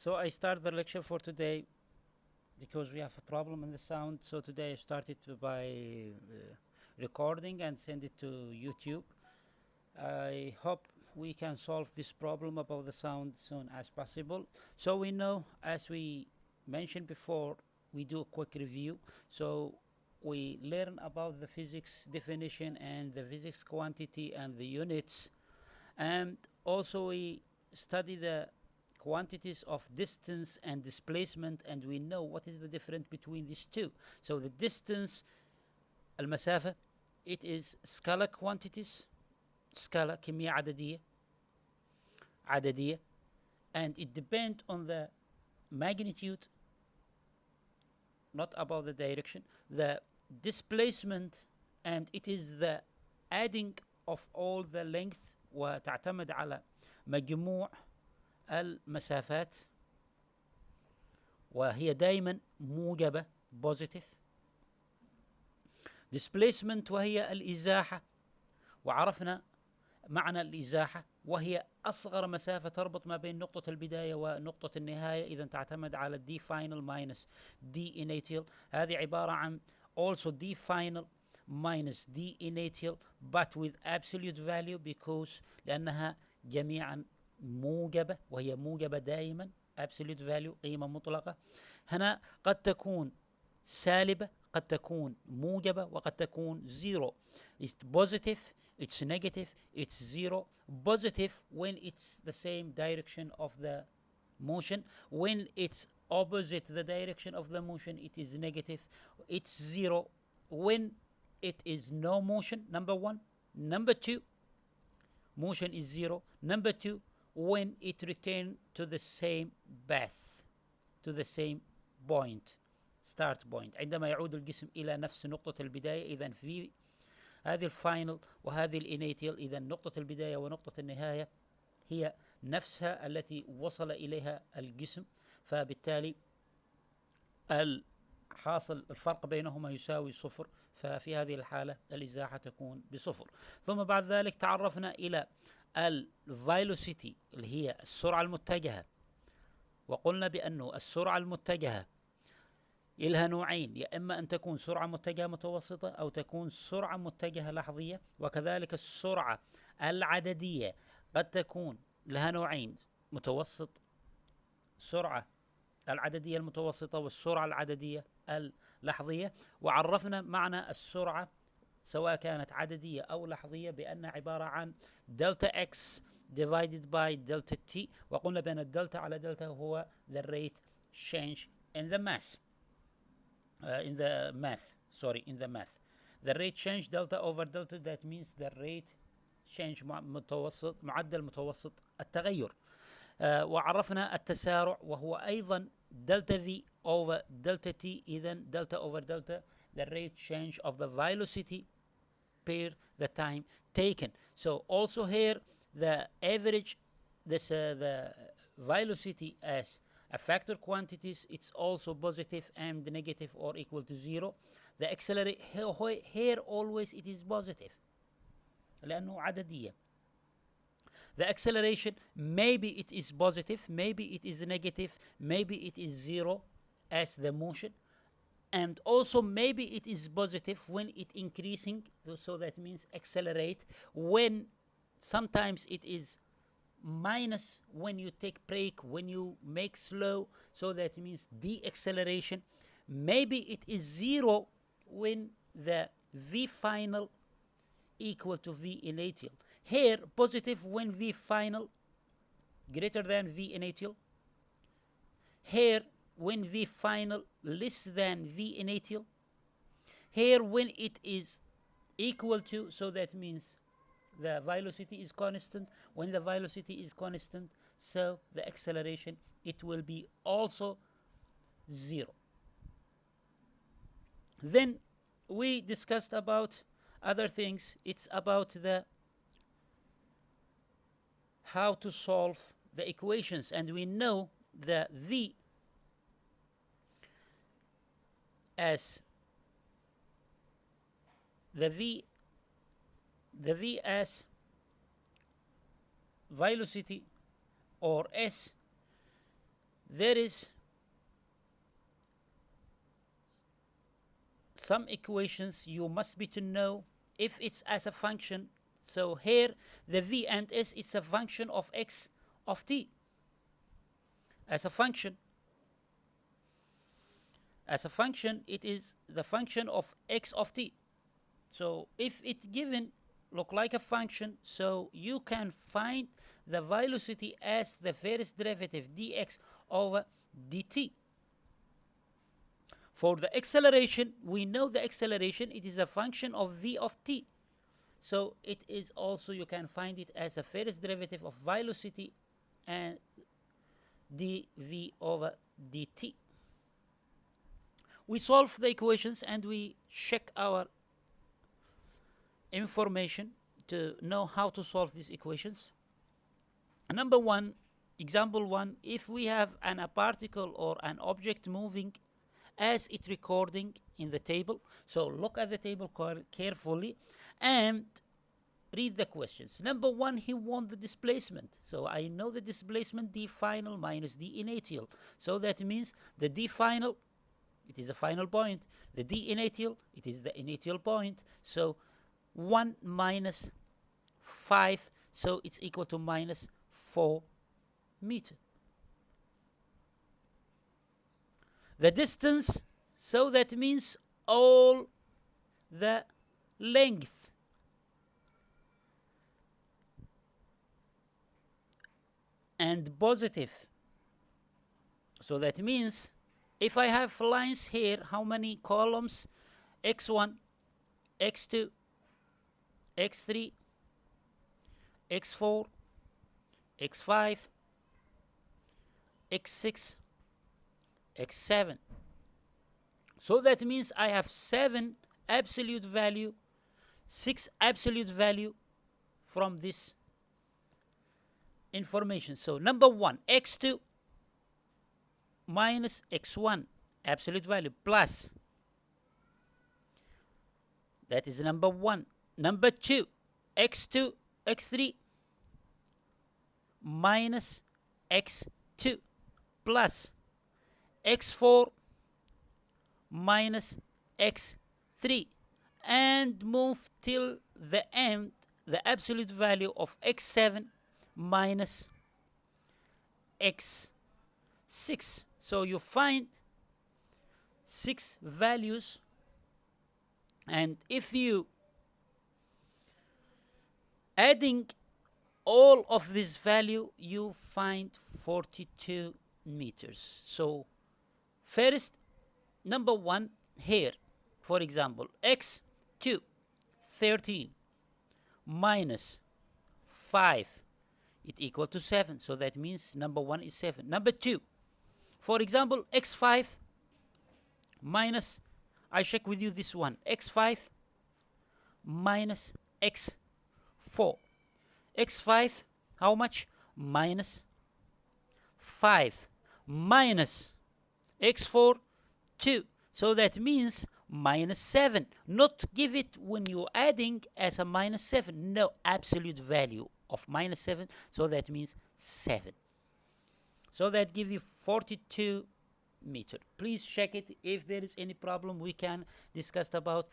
So I start the lecture for today because we have a problem in the sound. So today I started by recording and send it to YouTube. I hope we can solve this problem about the sound soon as possible. So we know, as we mentioned before, we do a quick review. So we learn about the physics definition and the physics quantity and the units, and also we study the quantities of distance and displacement, and we know what is the difference between these two. So the distance, المسافة, it is scalar quantities, scalar كمية عددية, and it depends on the magnitude, not about the direction. The displacement, and it is the adding of all the length, وتعتمد على مجموع المسافات، وهي دائما موجبة positive. displacement وهي الإزاحة، وعرفنا معنى الإزاحة، وهي أصغر مسافة تربط ما بين نقطة البداية ونقطة النهاية، إذا تعتمد على d final minus d initial. هذه عبارة عن also d final minus d initial but with absolute value because لأنها جميعا موجبة، وهي موجبة دائما absolute value قيمة مطلقة. هنا قد تكون سالبة، قد تكون موجبة، وقد تكون zero. It's positive, it's negative, it's zero. Positive when it's the same direction of the motion. When it's opposite the direction of the motion, it is negative. It's zero when it is no motion, number one. Number two, motion is zero. Number two, when it returns to the same path, to the same point, start point. عندما يعود الجسم إلى نفس نقطة البداية، إذا في هذه الفاينل وهذه الانيتيال، إذا نقطة البداية ونقطة النهاية هي نفسها التي وصل إليها الجسم، فبالتالي الحاصل الفرق بينهما يساوي صفر، ففي هذه الحالة الإزاحة تكون بصفر. ثم بعد ذلك تعرفنا إلى الفيلوسيتي اللي هي السرعة المتجهة، وقلنا بأنه السرعة المتجهة إلها نوعين، يا إما أن تكون سرعة متجهة متوسطة أو تكون سرعة متجهة لحظية. وكذلك السرعة العددية قد تكون لها نوعين، متوسط، سرعة العددية المتوسطة والسرعة العددية اللحظية. وعرفنا معنى السرعة سواء كانت عددية أو لحظية بأنها عبارة عن دلتا x divided by delta t، وقلنا بأن الدلتا على دلتا هو the rate change in the mass. In the math. The rate change delta over delta, that means the rate change متوسط، معدل متوسط التغير. وعرفنا التسارع وهو أيضا delta v over delta t، إذا delta over delta the rate change of the velocity per the time taken. So also here the average, the velocity as a factor quantities, it's also positive and negative or equal to zero. The acceleration here always it is positive لأنه عددية. The acceleration maybe it is positive, maybe it is negative, maybe it is zero as the motion, and also maybe it is positive when it increasing, so that means accelerate, when sometimes it is minus when you take break, when you make slow, so that means deceleration. Maybe it is zero when the v final equal to v initial. Here positive when v final greater than v initial. Here when v final less than v initial. Here when it is equal to, so that means the velocity is constant. When the velocity is constant, so the acceleration it will be also zero. Then we discussed about other things. It's about the how to solve the equations, and we know the v as the v as velocity, or s, there is some equations you must be to know if it's as a function. So here the v and s is a function of x of t as a function. As a function, it is the function of x of t. So if it's given look like a function, so you can find the velocity as the first derivative dx over dt. For the acceleration, we know the acceleration, it is a function of v of t. So it is also, you can find it as a first derivative of velocity and dv over dt. We solve the equations and we check our information to know how to solve these equations. Number one, example one, if we have a particle or an object moving as it recording in the table, so look at the table carefully and read the questions. Number one, he wants the displacement. So I know the displacement d final minus d initial. So that means the d final, it is a final point. The d initial, it is the initial point. So 1 minus 5, so it's equal to minus 4 meter. The distance, so that means all the length. And positive. So that means if I have lines here, how many columns? x1, x2, x3, x4, x5, x6, x7. So that means I have 7 absolute value, 6 absolute value from this information. So number one, x2 minus x1 absolute value plus, that is number one. Number two, x2, x3 minus x2 plus x4 minus x3, and move till the end, the absolute value of x7 minus x6. So you find 6 values, and if you adding all of this value, you find 42 meters. So first, number one here, for example, x2, 13 minus 5, it equal to 7. So that means number one is 7. Number two, for example, x5 minus, I check with you this one, x5 minus x4. x5, how much? Minus 5 minus x4, 2. So that means minus 7. Not give it when you're adding as a minus 7. No, absolute value of minus 7. So that means 7. So that gives you 42 meter. Please check it. If there is any problem, we can discuss about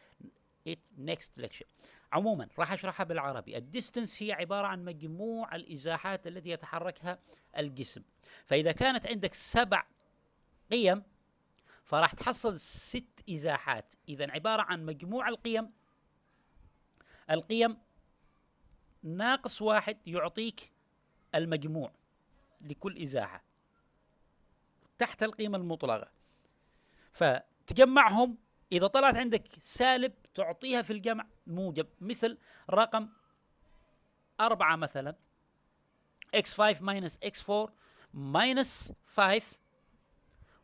it next lecture. عموما راح اشرحها بالعربي. الديستنس هي عبارة عن مجموع الإزاحات التي يتحركها الجسم. فإذا كانت عندك 7 قيم فراح تحصل 6 إزاحات. إذا عبارة عن مجموع القيم ناقص 1 يعطيك المجموع لكل إزاحة تحت القيمة المطلقة. فتجمعهم، إذا طلعت عندك سالب تعطيها في الجمع موجب، مثل رقم 4 مثلا x5 minus x4 minus 5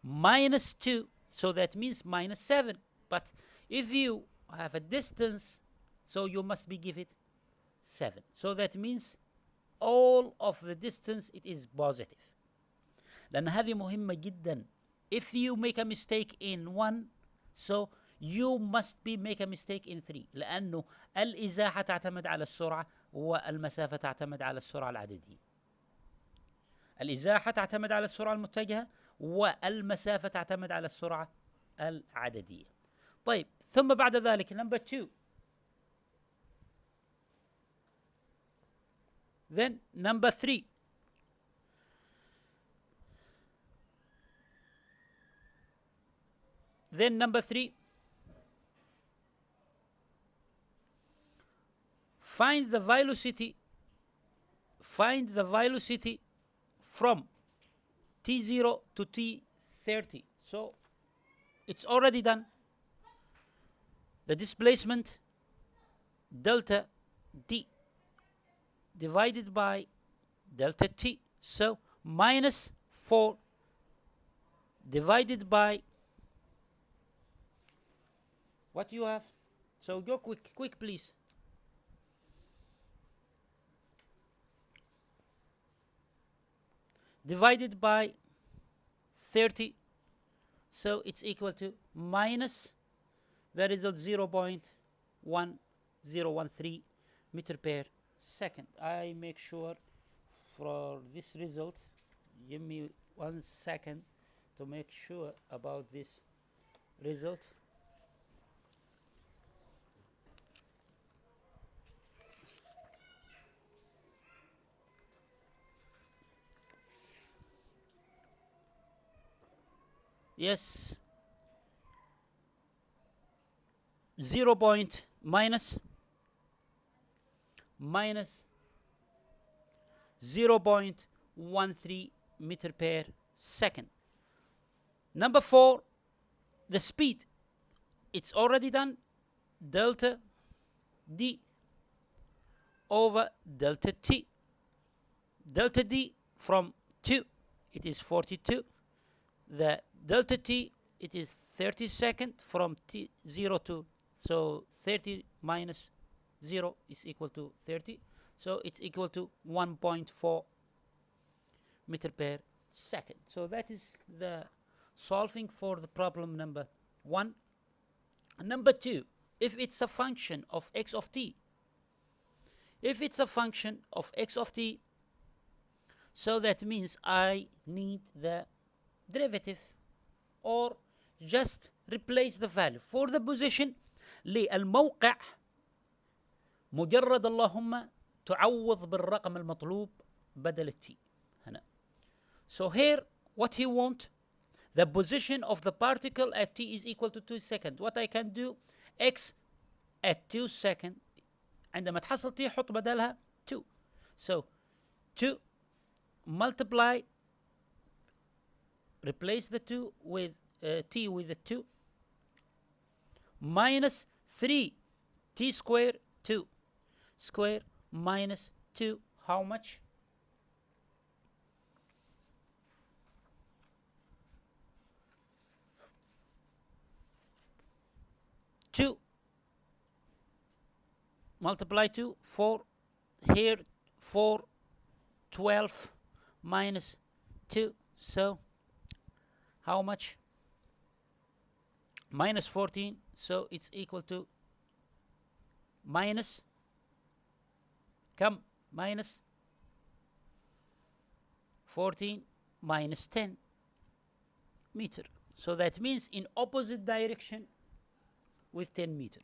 minus 2, so that means minus 7. But if you have a distance, so you must be give it 7. So that means all of the distance it is positive. لأن هذه مهمة جدا. If you make a mistake in 1, so you must be make a mistake in 3. لأنه الإزاحة تعتمد على السرعة والمسافة تعتمد على السرعة العددية. الإزاحة تعتمد على السرعة المتجهة والمسافة تعتمد على السرعة العددية. طيب ثم بعد ذلك number 2. Then number 3. Then number 3. Find the velocity from t0 to t30. So it's already done. The displacement delta d divided by delta t. So minus 4 divided by what you have. So go quick please. Divided by 30, so it's equal to minus the result 0.1013 meter per second. I make sure for this result, give me 1 second to make sure about this result. Yes, 0. minus 0.13 meter per second. Number 4, the speed. It's already done. Delta d over delta t. Delta d from 2, it is 42. The delta t, it is 30 seconds from t0 to, so 30 minus 0 is equal to 30. So it's equal to 1.4 meter per second. So that is the solving for the problem number 1. Number 2, if it's a function of x of t. If it's a function of x of t, so that means I need the derivative or just replace the value for the position. للموقع مجرد اللهم تعوض بالرقم المطلوب بدل التي هنا. So here what he want, the position of the particle at t is equal to 2 seconds. What I can do, x at 2 seconds عندما تحصل t حط بدلها 2. So 2 multiply, replace the 2 with t with the 2, minus 3 t square 2 square minus 2, how much? Two multiply 2, 4, here 4, 12 minus 2, so how much? Minus 14, so it's equal to minus, minus 14 minus 10 meter. So that means in opposite direction with 10 meter.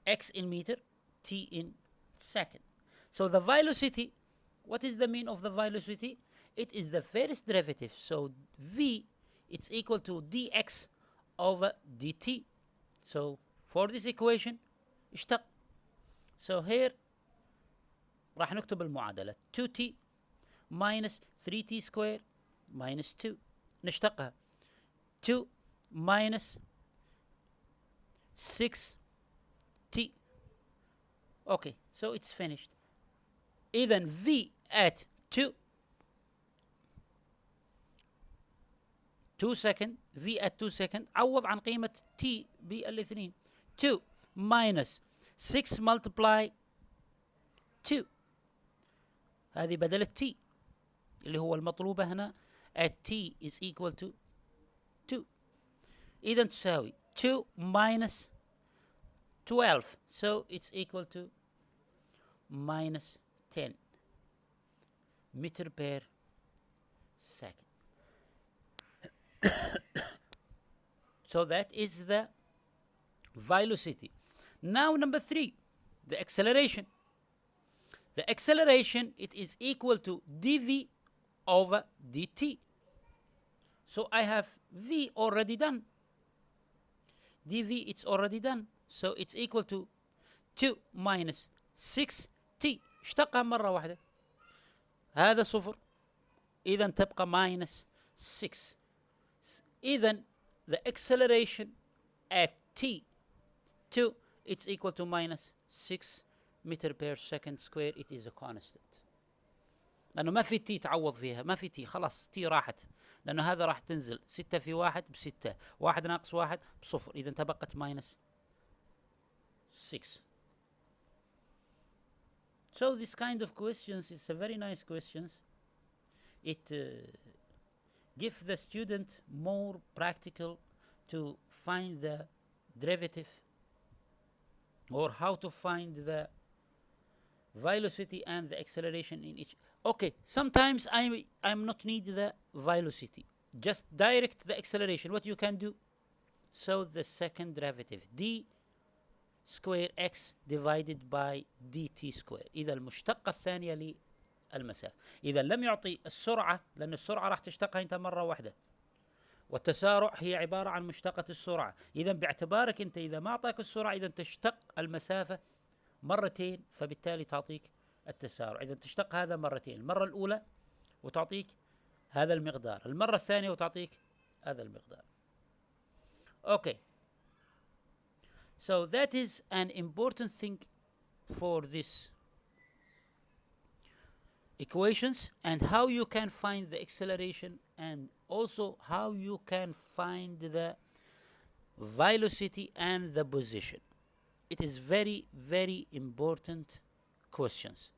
X in meter, t in second. So the velocity, what is the mean of the velocity? It is the first derivative. So v, it's equal to dx over dt. So for this equation اشتق. So here راح نكتب المعادلة 2t minus 3t square minus 2 نشتقها 2 minus 6t. Okay, so it's finished. إذن v at 2 second, v at 2 second عوض عن قيمة t بالاثنين. 2 minus 6 multiply 2 هذه بدل التي اللي هو المطلوبة هنا at t is equal to 2. إذا تساوي 2 minus 12, so it's equal to minus 10 meter per second. So that is the velocity. Now number 3, the acceleration. The acceleration, it is equal to dv over dt. So I have v already done. dv it's already done. So it's equal to 2 minus 6t. اشتقها مرة واحدة. هذا صفر. إذا تبقى minus 6. إذا the acceleration at t2 it's equal to minus 6 meter per second square. It is a constant. لأنه ما في تي تعوض فيها، ما في تي، خلاص تي راحت، لأنه هذا راح تنزل 6 في 1 ب6، 1 ناقص 1 بصفر، إذا تبقت minus 6. So this kind of questions is a very nice questions. It gives the student more practical to find the derivative or how to find the velocity and the acceleration in each. Okay, sometimes I'm not need the velocity, just direct the acceleration. What you can do? So the second derivative d square x divided by dt square. إذا المشتقة الثانية للمسافة. إذا لم يعطي السرعة، لأن السرعة راح تشتقها أنت مرة واحدة، والتسارع هي عبارة عن مشتقة السرعة. إذا باعتبارك أنت إذا ما أعطاك السرعة إذا تشتق المسافة مرتين، فبالتالي تعطيك التسارع. إذا تشتق هذا مرتين، المرة الأولى وتعطيك هذا المقدار، المرة الثانية وتعطيك هذا المقدار. Okay. So that is an important thing for this equations, and how you can find the acceleration, and also how you can find the velocity and the position. It is very, very important questions.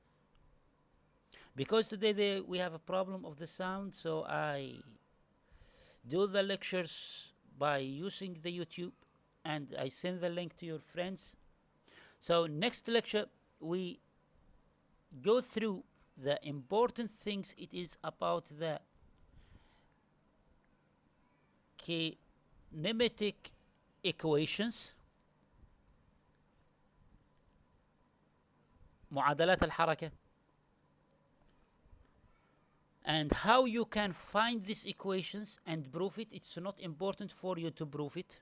Because today we have a problem of the sound, so I do the lectures by using the YouTube, and I send the link to your friends. So next lecture we go through the important things. It is about the kinematic equations, معادلات الحركة, and how you can find these equations and prove it. It's not important for you to prove it,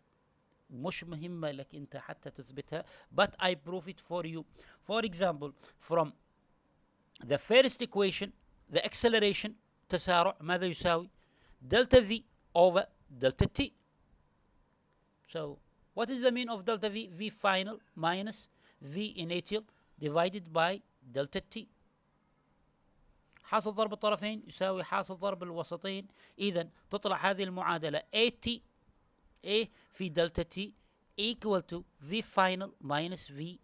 مش مهمة لك أنت حتى تثبتها, but I prove it for you. For example, from the first equation, the acceleration تسارع ماذا يساوي؟ delta v over delta t. So what is the mean of delta v? V final minus v initial divided by delta t. حاصل ضرب الطرفين يساوي حاصل ضرب الوسطين. إذن تطلع هذه المعادلة AT A في delta t equal to V final minus V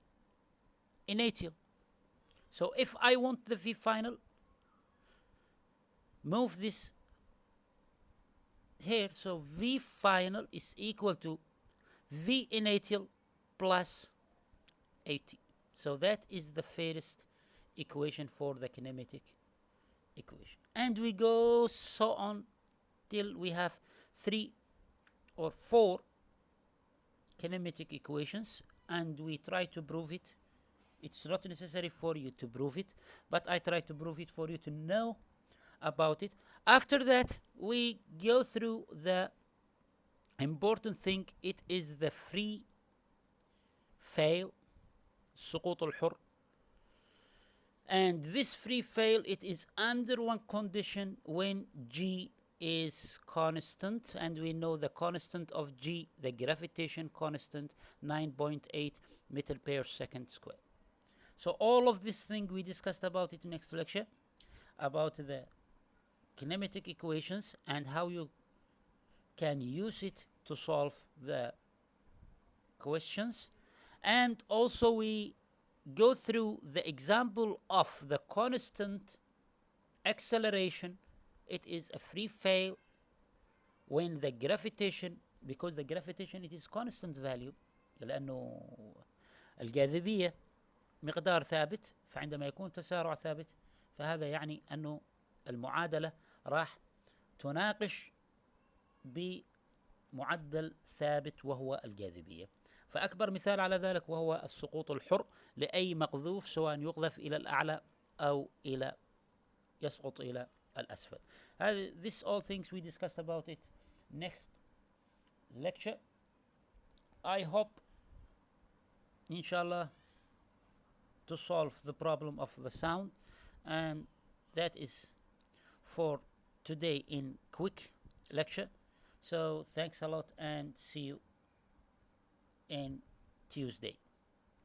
initial. So if I want the V final, move this here. So V final is equal to V initial plus AT. So that is the first equation for the kinematic equation. And we go so on till we have 3 or 4 kinematic equations, and we try to prove it. It's not necessary for you to prove it, but I try to prove it for you to know about it. After that, we go through the important thing. It is the free fall, سقوط الحر. And this free fall, it is under one condition, when G is constant, and we know the constant of G, the gravitation constant, 9.8 meter per second square. So all of this thing we discussed about it next lecture, about the kinematic equations and how you can use it to solve the questions. And also we go through the example of the constant acceleration. It is a free fall when the gravitation, because the gravitation it is constant value, لأنه الجاذبية مقدار ثابت، فعندما يكون تسارع ثابت فهذا يعني أنه المعادلة راح تناقش بمعدل ثابت وهو الجاذبية. فأكبر مثال على ذلك وهو السقوط الحر لأي مقذوف، سواء يقذف إلى الأعلى أو يسقط إلى الأسفل. This all things we discussed about it next lecture. I hope inshallah to solve the problem of the sound, and that is for today in quick lecture. So thanks a lot and see you in Tuesday.